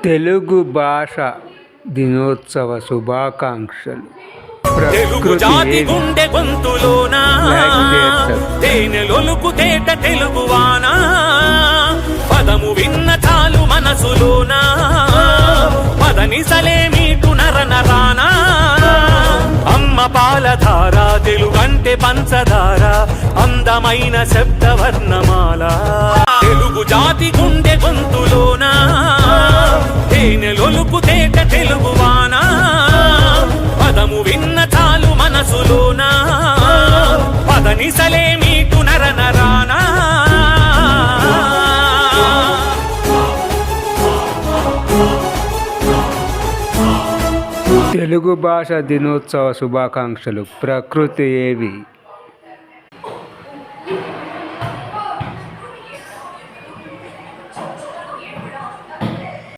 తెలుగు భాష దినోత్సవ శుభాకాంక్షలు. తెలుగు జాతి గుండె గొంతులోనా తేనెలొలుకు తేట తెలుగువానా పదము విన్న చాలు మనసులోనా పదనిసలే మీటు నరనరానా అమ్మ పాలధార తెలుగంటే పంచదార అందమైన శబ్దవర్ణమాల తెలుగు జాతి గుండె గొంతులోనా తేనెలొలుకు తేట తెలుగువానా పదము విన్న చాలు మనసులోనా పదనిసలే మీటు నరనరానా తెలుగు భాష దినోత్సవ శుభాకాంక్షలు. ప్రకృతి ఏవి